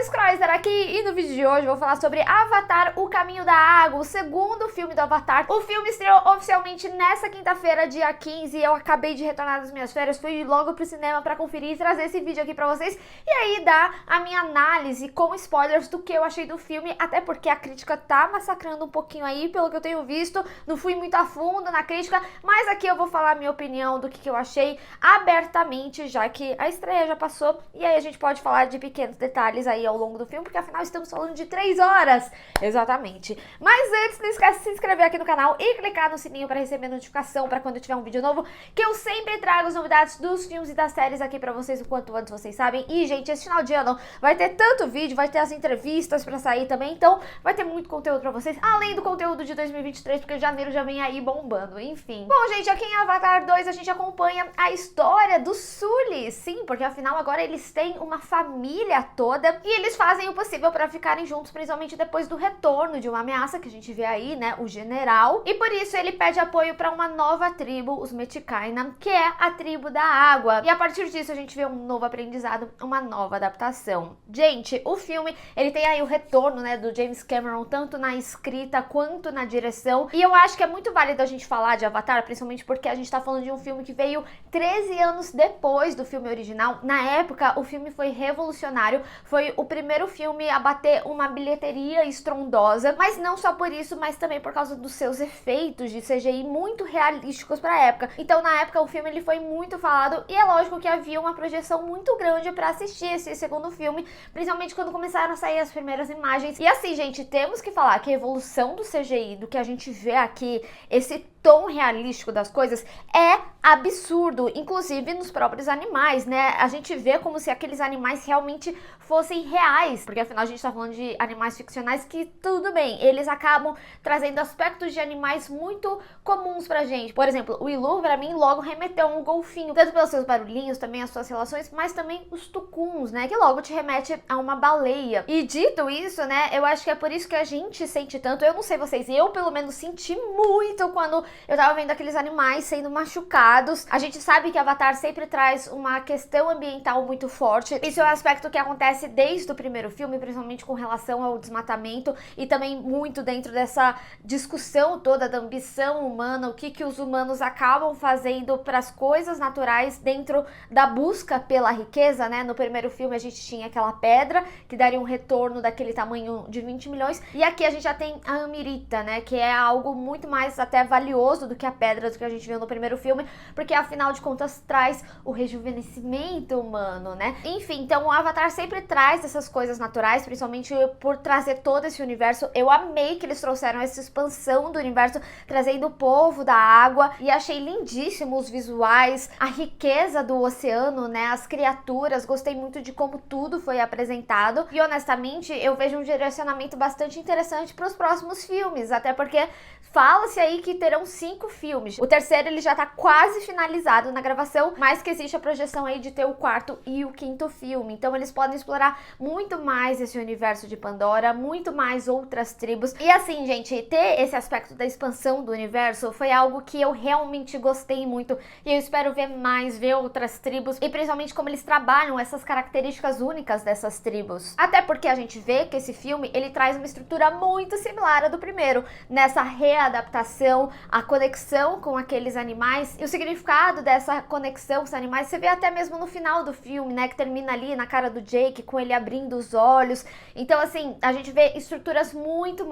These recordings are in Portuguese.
Miss Croiser aqui e no vídeo de hoje eu vou falar sobre Avatar: O Caminho da Água, o segundo filme do Avatar. O filme estreou oficialmente nessa quinta-feira, dia 15, e eu acabei de retornar das minhas férias, fui logo pro cinema pra conferir e trazer esse vídeo aqui pra vocês e aí dar a minha análise com spoilers do que eu achei do filme, até porque a crítica tá massacrando um pouquinho aí, pelo que eu tenho visto, não fui muito a fundo na crítica, mas aqui eu vou falar a minha opinião do que eu achei abertamente, já que a estreia já passou, e aí a gente pode falar de pequenos detalhes aí ao longo do filme, porque afinal estamos falando de 3 horas, exatamente. Mas antes, não esquece de se inscrever aqui no canal e clicar no sininho para receber notificação para quando eu tiver um vídeo novo, que eu sempre trago as novidades dos filmes e das séries aqui para vocês o quanto antes vocês sabem. E, gente, esse final de ano vai ter tanto vídeo, vai ter as entrevistas para sair também, então vai ter muito conteúdo para vocês, além do conteúdo de 2023, porque janeiro já vem aí bombando, enfim. Bom, gente, aqui em Avatar 2 a gente acompanha a história dos Sully, sim, porque afinal agora eles têm uma família toda e eles fazem o possível para ficarem juntos, principalmente depois do retorno de uma ameaça que a gente vê aí, né, o general, e por isso ele pede apoio para uma nova tribo, os Metkayina, que é a tribo da água, e a partir disso a gente vê um novo aprendizado, uma nova adaptação. Gente, o filme, ele tem aí o retorno, né, do James Cameron, tanto na escrita quanto na direção, e eu acho que é muito válido a gente falar de Avatar, principalmente porque a gente tá falando de um filme que veio 13 anos depois do filme original. Na época, o filme foi revolucionário, foi o primeiro filme a bater uma bilheteria estrondosa, mas não só por isso, mas também por causa dos seus efeitos de CGI muito realísticos pra época. Então, na época, o filme ele foi muito falado e é lógico que havia uma projeção muito grande pra assistir esse segundo filme, principalmente quando começaram a sair as primeiras imagens. E assim, gente, temos que falar que a evolução do CGI, do que a gente vê aqui, esse tom realístico das coisas é absurdo, inclusive nos próprios animais, né? A gente vê como se aqueles animais realmente fossem reais, porque afinal a gente tá falando de animais ficcionais que, tudo bem, eles acabam trazendo aspectos de animais muito comuns pra gente. Por exemplo, o Ilu, pra mim, logo remeteu a um golfinho, tanto pelos seus barulhinhos, também as suas relações, mas também os tucuns, né? Que logo te remete a uma baleia. E dito isso, né, eu acho que é por isso que a gente sente tanto, eu não sei vocês, eu pelo menos senti muito quando eu tava vendo aqueles animais sendo machucados. A gente sabe que Avatar sempre traz uma questão ambiental muito forte. Isso é um aspecto que acontece desde o primeiro filme, principalmente com relação ao desmatamento e também muito dentro dessa discussão toda da ambição humana, o que os humanos acabam fazendo para as coisas naturais dentro da busca pela riqueza, né? No primeiro filme a gente tinha aquela pedra que daria um retorno daquele tamanho de 20 milhões e aqui a gente já tem a Amirita, né? Que é algo muito mais até valioso do que a pedra, do que a gente viu no primeiro filme, porque afinal de contas traz o rejuvenescimento humano, né? Enfim, então o Avatar sempre traz essas coisas naturais, principalmente por trazer todo esse universo. Eu amei que eles trouxeram essa expansão do universo, trazendo o povo da água, e achei lindíssimo os visuais, a riqueza do oceano, né? As criaturas, gostei muito de como tudo foi apresentado, e honestamente eu vejo um direcionamento bastante interessante para os próximos filmes, até porque fala-se aí que terão 5 filmes. O terceiro ele já tá quase finalizado na gravação, mas que existe a projeção aí de ter o quarto e o quinto filme. Então eles podem explorar muito mais esse universo de Pandora, muito mais outras tribos. E assim, gente, ter esse aspecto da expansão do universo foi algo que eu realmente gostei muito. E eu espero ver mais, ver outras tribos e principalmente como eles trabalham essas características únicas dessas tribos. Até porque a gente vê que esse filme, ele traz uma estrutura muito similar à do primeiro, nessa readaptação, a conexão com aqueles animais e o significado dessa conexão com os animais, você vê até mesmo no final do filme, né, que termina ali na cara do Jake, com ele abrindo os olhos. Então assim, a gente vê estruturas muito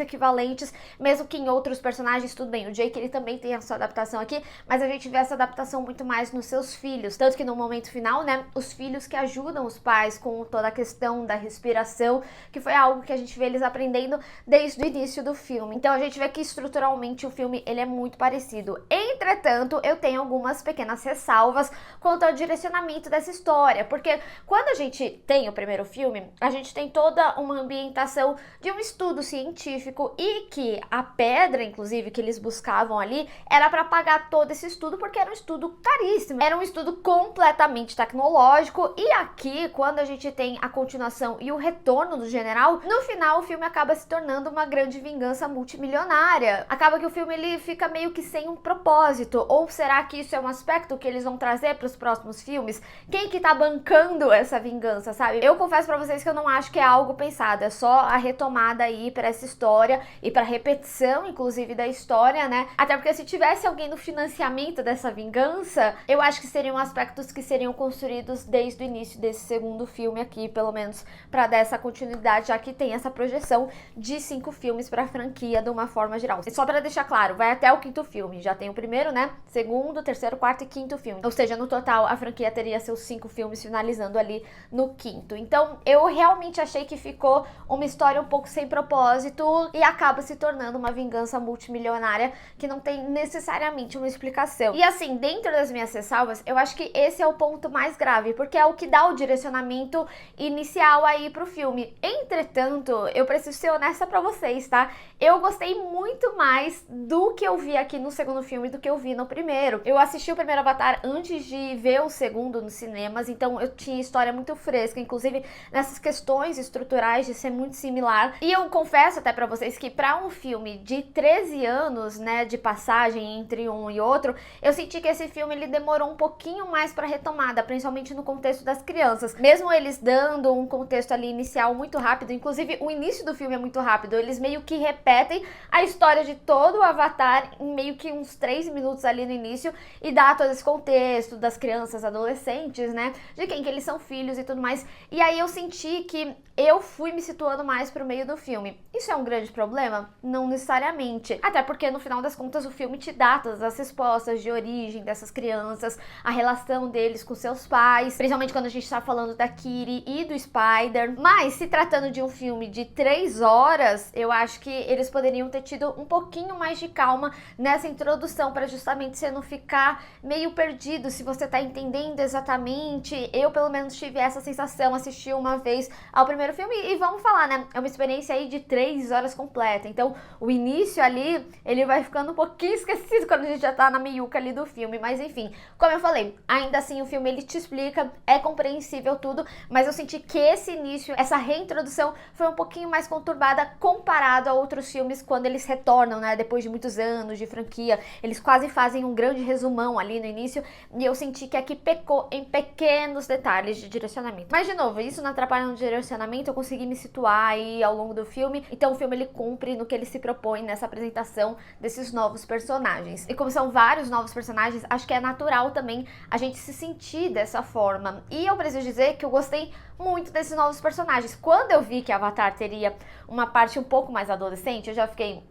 equivalentes, mesmo que em outros personagens, tudo bem, o Jake ele também tem a sua adaptação aqui, mas a gente vê essa adaptação muito mais nos seus filhos, tanto que no momento final, né, os filhos que ajudam os pais com toda a questão da respiração, que foi algo que a gente vê eles aprendendo desde o início do filme. Então a gente vê que estruturalmente o filme ele é muito parecido. Entretanto, eu tenho algumas pequenas ressalvas quanto ao direcionamento dessa história, porque quando a gente tem o primeiro filme, a gente tem toda uma ambientação de um estudo científico e que a pedra, inclusive, que eles buscavam ali, era para pagar todo esse estudo, porque era um estudo caríssimo, era um estudo completamente tecnológico. E aqui, quando a gente tem a continuação e o retorno do general, no final o filme acaba se tornando uma grande vingança multimilionária. Acaba que o filme ele fica meio que sem um propósito. propósito? Ou será que isso é um aspecto que eles vão trazer para os próximos filmes? Quem que tá bancando essa vingança, sabe? Eu confesso pra vocês que eu não acho que é algo pensado, é só a retomada aí pra essa história e pra repetição, inclusive, da história, né? Até porque se tivesse alguém no financiamento dessa vingança, eu acho que seriam aspectos que seriam construídos desde o início desse segundo filme aqui, pelo menos pra dar essa continuidade, já que tem essa projeção de 5 filmes pra franquia de uma forma geral. E só pra deixar claro, vai até o 5º filme, já tem o primeiro, né? Segundo, terceiro, quarto e 5º filme. Ou seja, no total, a franquia teria seus 5 filmes finalizando ali no 5º. Então, eu realmente achei que ficou uma história um pouco sem propósito e acaba se tornando uma vingança multimilionária que não tem necessariamente uma explicação. E assim, dentro das minhas ressalvas, eu acho que esse é o ponto mais grave, porque é o que dá o direcionamento inicial aí pro filme. Entretanto, eu preciso ser honesta pra vocês, tá? Eu gostei muito mais do que eu vi aqui no segundo filme do que eu vi no primeiro. Eu assisti o primeiro Avatar antes de ver o segundo nos cinemas, então eu tinha história muito fresca, inclusive nessas questões estruturais de ser muito similar. E eu confesso até pra vocês que pra um filme de 13 anos, né, de passagem entre um e outro, eu senti que esse filme ele demorou um pouquinho mais pra retomada, principalmente no contexto das crianças. Mesmo eles dando um contexto ali inicial muito rápido, inclusive o início do filme é muito rápido, eles meio que repetem a história de todo o Avatar em meio que uns 3 minutos ali no início e dá todo esse contexto das crianças, adolescentes, né, de quem que eles são filhos e tudo mais. E aí eu senti que eu fui me situando mais pro meio do filme. Isso é um grande problema? Não necessariamente. Até porque no final das contas o filme te dá todas as respostas de origem dessas crianças, a relação deles com seus pais, principalmente quando a gente tá falando da Kiri e do Spider. Mas se tratando de um filme de 3 horas, eu acho que eles poderiam ter tido um pouquinho mais de calma nessa introdução para justamente você não ficar meio perdido se você tá entendendo exatamente. Eu pelo menos tive essa sensação, assisti uma vez ao primeiro filme e vamos falar, né? É uma experiência aí de 3 horas completa. Então, o início ali, ele vai ficando um pouquinho esquecido quando a gente já tá na meiuca ali do filme. Mas enfim, como eu falei, ainda assim o filme ele te explica, é compreensível tudo, mas eu senti que esse início, essa reintrodução foi um pouquinho mais conturbada comparado a outros filmes quando eles retornam, né? Depois de muitos anos de franquia, eles quase fazem um grande resumão ali no início e eu senti que aqui pecou em pequenos detalhes de direcionamento. Mas de novo, isso não atrapalha no direcionamento, eu consegui me situar aí ao longo do filme, então o filme ele cumpre no que ele se propõe nessa apresentação desses novos personagens. E como são vários novos personagens, acho que é natural também a gente se sentir dessa forma. E eu preciso dizer que eu gostei muito desses novos personagens. Quando eu vi que Avatar teria uma parte um pouco mais adolescente, eu já fiquei,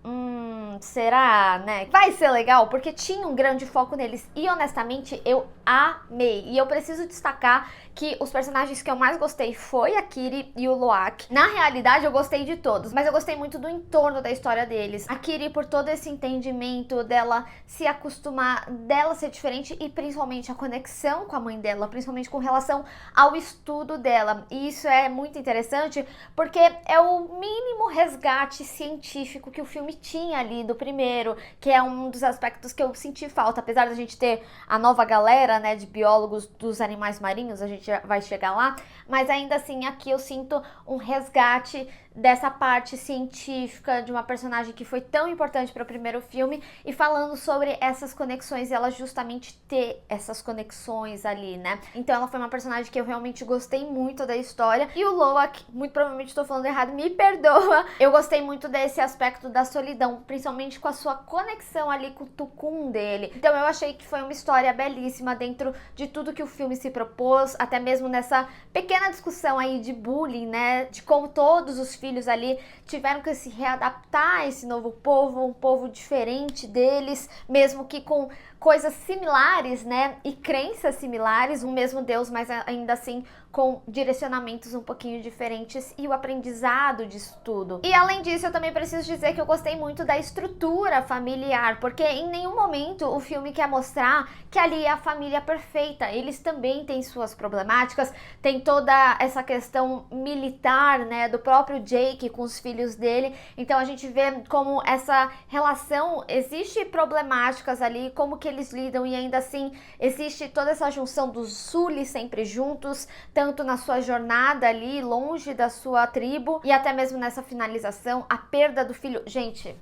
será, né? Vai ser legal, porque tinha um grande foco neles. E honestamente, eu amei. E eu preciso destacar que os personagens que eu mais gostei foi a Kiri e o Loak. Na realidade, eu gostei de todos, mas eu gostei muito do entorno da história deles. A Kiri por todo esse entendimento dela se acostumar, dela ser diferente e principalmente a conexão com a mãe dela, principalmente com relação ao estudo dela. E isso é muito interessante porque é o mínimo resgate científico que o filme tinha ali do primeiro, que é um dos aspectos que eu senti falta, apesar da gente ter a nova galera, né, de biólogos dos animais marinhos, a gente já vai chegar lá, mas ainda assim aqui eu sinto um resgate dessa parte científica de uma personagem que foi tão importante para o primeiro filme e falando sobre essas conexões e ela justamente ter essas conexões ali, né? Então ela foi uma personagem que eu realmente gostei muito da história. E o Loak, muito provavelmente estou falando errado, me perdoa. Eu gostei muito desse aspecto da solidão, principalmente com a sua conexão ali com o Tukun dele. Então eu achei que foi uma história belíssima dentro de tudo que o filme se propôs, até mesmo nessa pequena discussão aí de bullying, né? De como todos os filhos ali tiveram que se readaptar a esse novo povo, um povo diferente deles, mesmo que com coisas similares, né, e crenças similares, o mesmo Deus, mas ainda assim com direcionamentos um pouquinho diferentes e o aprendizado disso tudo. E além disso, eu também preciso dizer que eu gostei muito da estrutura familiar, porque em nenhum momento o filme quer mostrar que ali é a família perfeita. Eles também têm suas problemáticas, tem toda essa questão militar, né, do próprio Jake com os filhos dele. Então a gente vê como essa relação existe problemáticas ali, como que eles lidam e ainda assim existe toda essa junção dos Sully sempre juntos, tanto na sua jornada ali, longe da sua tribo, e até mesmo nessa finalização, a perda do filho. Gente,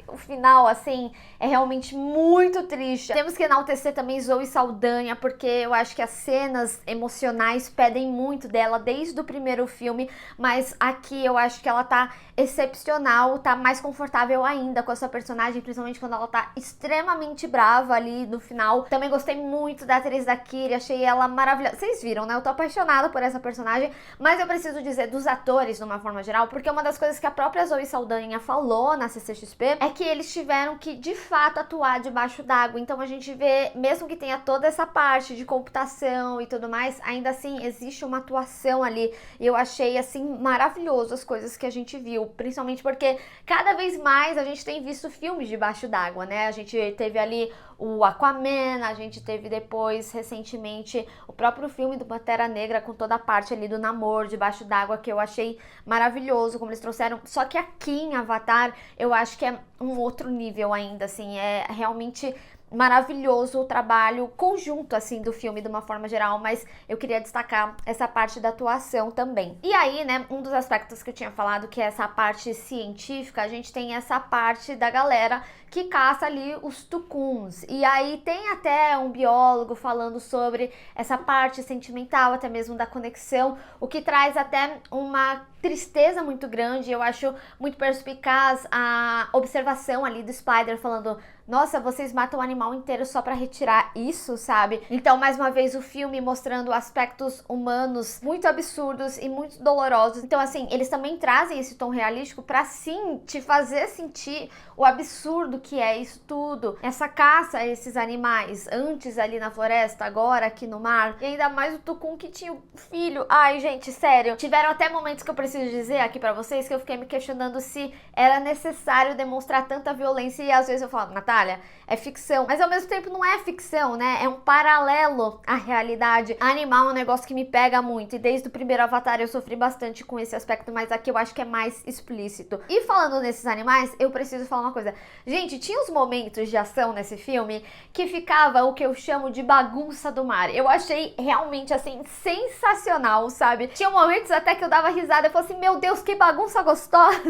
O final, assim, é realmente muito triste. Temos que enaltecer também Zoe Saldanha, porque eu acho que as cenas emocionais pedem muito dela desde o primeiro filme, mas aqui eu acho que ela tá excepcional, tá mais confortável ainda com a sua personagem, principalmente quando ela tá extremamente brava ali no final. Também gostei muito da atriz da Kiri, achei ela maravilhosa. Vocês viram, né? Eu tô apaixonada por essa personagem, mas eu preciso dizer dos atores, de uma forma geral, porque uma das coisas que a própria Zoe Saldanha falou na CCXP é que eles tiveram que, de fato, atuar debaixo d'água. Então a gente vê, mesmo que tenha toda essa parte de computação e tudo mais, ainda assim existe uma atuação ali. E eu achei, assim, maravilhoso as coisas que a gente viu, principalmente porque cada vez mais a gente tem visto filmes debaixo d'água, né? A gente teve ali o Aquaman, a gente teve depois, recentemente, o próprio filme do Pantera Negra com toda a parte ali do namoro debaixo d'água, que eu achei maravilhoso como eles trouxeram. Só que aqui em Avatar, eu acho que é um outro nível ainda, assim, é realmente maravilhoso o trabalho conjunto, assim, do filme de uma forma geral, mas eu queria destacar essa parte da atuação também. E aí, né, um dos aspectos que eu tinha falado, que é essa parte científica, a gente tem essa parte da galera que caça ali os tucuns. E aí tem até um biólogo falando sobre essa parte sentimental, até mesmo da conexão, o que traz até uma tristeza muito grande. Eu acho muito perspicaz a observação ali do Spider falando: nossa, vocês matam o animal inteiro só pra retirar isso, sabe? Então, mais uma vez, o filme mostrando aspectos humanos muito absurdos e muito dolorosos. Então, assim, eles também trazem esse tom realístico pra, sim, te fazer sentir o absurdo que é isso tudo. Essa caça a esses animais, antes ali na floresta, agora aqui no mar. E ainda mais o Tucum que tinha o filho. Ai, gente, sério. Tiveram até momentos que eu preciso dizer aqui pra vocês que eu fiquei me questionando se era necessário demonstrar tanta violência. E às vezes eu falo: Natália, é ficção. Mas ao mesmo tempo não é ficção, né? É um paralelo à realidade. Animal é um negócio que me pega muito. E desde o primeiro Avatar eu sofri bastante com esse aspecto, mas aqui eu acho que é mais explícito. E falando nesses animais, eu preciso falar uma coisa. Gente, tinha uns momentos de ação nesse filme que ficava o que eu chamo de bagunça do mar. Eu achei realmente, assim, sensacional, sabe? Tinha momentos até que eu dava risada. Eu falei assim: meu Deus, que bagunça gostosa!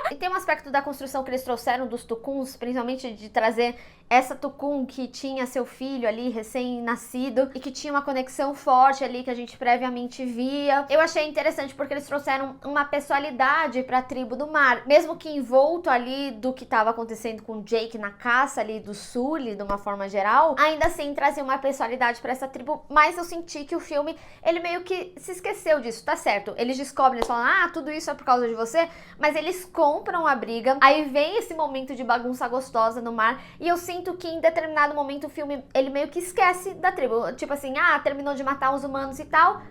E tem um aspecto da construção que eles trouxeram dos tucuns, principalmente de trazer essa tucum que tinha seu filho ali recém-nascido e que tinha uma conexão forte ali que a gente previamente via. Eu achei interessante porque eles trouxeram uma pessoalidade pra tribo do mar, mesmo que envolto ali do que estava acontecendo com o Jake na caça ali do Sully, de uma forma geral, ainda assim trazia uma pessoalidade pra essa tribo, mas eu senti que o filme, ele meio que se esqueceu disso, tá certo? Eles descobrem, eles falam: ah, tudo isso é por causa de você, mas eles compram a briga, aí vem esse momento de bagunça gostosa no mar, e eu sinto que em determinado momento o filme, ele meio que esquece da tribo, tipo assim, ah, terminou de matar os humanos e tal,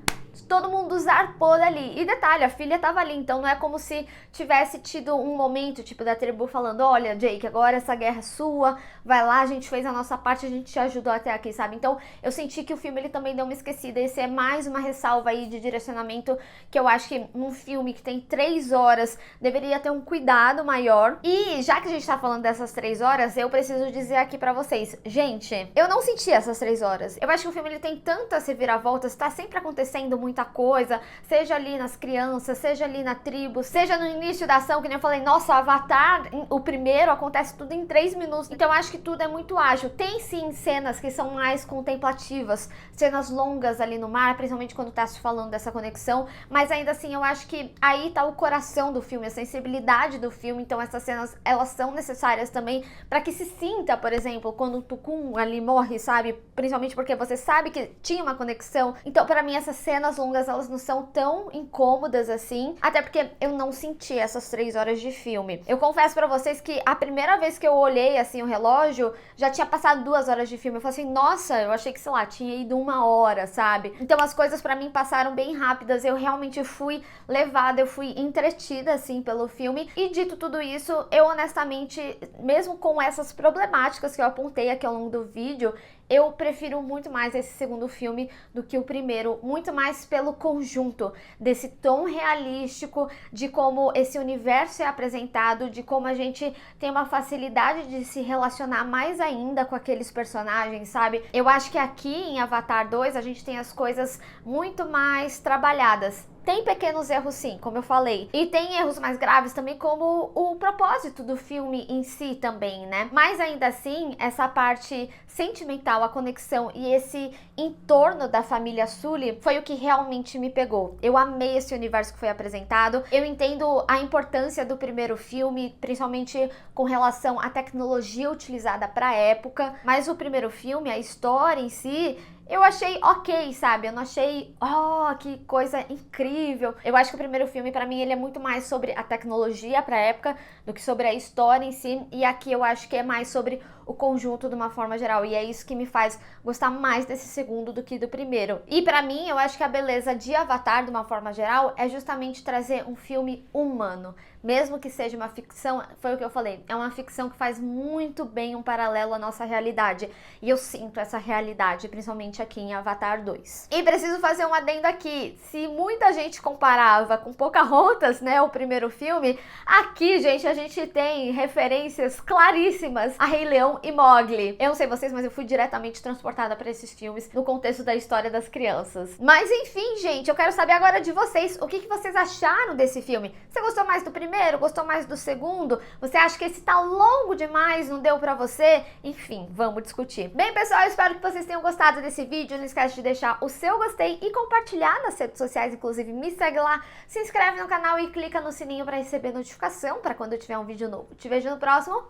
todo mundo zarpou dali. E detalhe, a filha tava ali, então não é como se tivesse tido um momento, tipo, da tribo falando: olha, Jake, agora essa guerra é sua, vai lá, a gente fez a nossa parte, a gente te ajudou até aqui, sabe? Então, eu senti que o filme, ele também deu uma esquecida. Esse é mais uma ressalva aí de direcionamento, que eu acho que num filme que tem 3 horas, deveria ter um cuidado maior. E, já que a gente tá falando dessas 3 horas, eu preciso dizer aqui pra vocês, gente, eu não senti essas 3 horas. Eu acho que o filme, ele tem tantas reviravoltas, tá sempre acontecendo muita coisa, seja ali nas crianças, seja ali na tribo, seja no início da ação, que nem eu falei, nossa, Avatar, o primeiro, acontece tudo em 3 minutos, então eu acho que tudo é muito ágil. Tem sim cenas que são mais contemplativas, cenas longas ali no mar, principalmente quando tá se falando dessa conexão, mas ainda assim eu acho que aí tá o coração do filme, a sensibilidade do filme, então essas cenas, elas são necessárias também pra que se sinta, por exemplo, quando o Tucum ali morre, sabe? Principalmente porque você sabe que tinha uma conexão, então pra mim essas cenas longas, elas não são tão incômodas assim, até porque eu não senti essas 3 horas de filme. Eu confesso pra vocês que a primeira vez que eu olhei assim o relógio, já tinha passado 2 horas de filme. Eu falei assim, nossa, eu achei que, sei lá, tinha ido 1 hora, sabe? Então as coisas pra mim passaram bem rápidas, eu realmente fui levada, eu fui entretida assim pelo filme. E dito tudo isso, eu honestamente, mesmo com essas problemáticas que eu apontei aqui ao longo do vídeo, eu prefiro muito mais esse segundo filme do que o primeiro, muito mais pelo conjunto desse tom realístico, de como esse universo é apresentado, de como a gente tem uma facilidade de se relacionar mais ainda com aqueles personagens, sabe? Eu acho que aqui em Avatar 2 a gente tem as coisas muito mais trabalhadas. tem pequenos erros sim, como eu falei, e tem erros mais graves também, como o propósito do filme em si também, né? Mas ainda assim, essa parte sentimental, a conexão e esse entorno da família Sully foi o que realmente me pegou. Eu amei esse universo que foi apresentado. Eu entendo a importância do primeiro filme, principalmente com relação à tecnologia utilizada para a época, mas o primeiro filme, a história em si, eu achei ok, sabe? Eu não achei, oh, que coisa incrível. Eu acho que o primeiro filme, pra mim, ele é muito mais sobre a tecnologia pra época do que sobre a história em si. E aqui eu acho que é mais sobre o conjunto de uma forma geral. E é isso que me faz gostar mais desse segundo do que do primeiro. E pra mim, eu acho que a beleza de Avatar, de uma forma geral, é justamente trazer um filme humano. Mesmo que seja uma ficção, foi o que eu falei, é uma ficção que faz muito bem um paralelo à nossa realidade. E eu sinto essa realidade, principalmente aqui em Avatar 2. E preciso fazer um adendo aqui. Se muita gente comparava com Pocahontas, né, o primeiro filme, aqui, gente, a gente tem referências claríssimas a Rei Leão e Mowgli. Eu não sei vocês, mas eu fui diretamente transportada para esses filmes no contexto da história das crianças. Mas enfim, gente, eu quero saber agora de vocês, o que vocês acharam desse filme? Você gostou mais do primeiro? Gostou mais do segundo? Você acha que esse tá longo demais? Não deu pra você? Enfim, vamos discutir. Bem, pessoal, eu espero que vocês tenham gostado desse vídeo. Não esquece de deixar o seu gostei e compartilhar nas redes sociais. Inclusive, me segue lá, se inscreve no canal e clica no sininho pra receber notificação pra quando eu tiver um vídeo novo. Te vejo no próximo.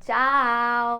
Tchau!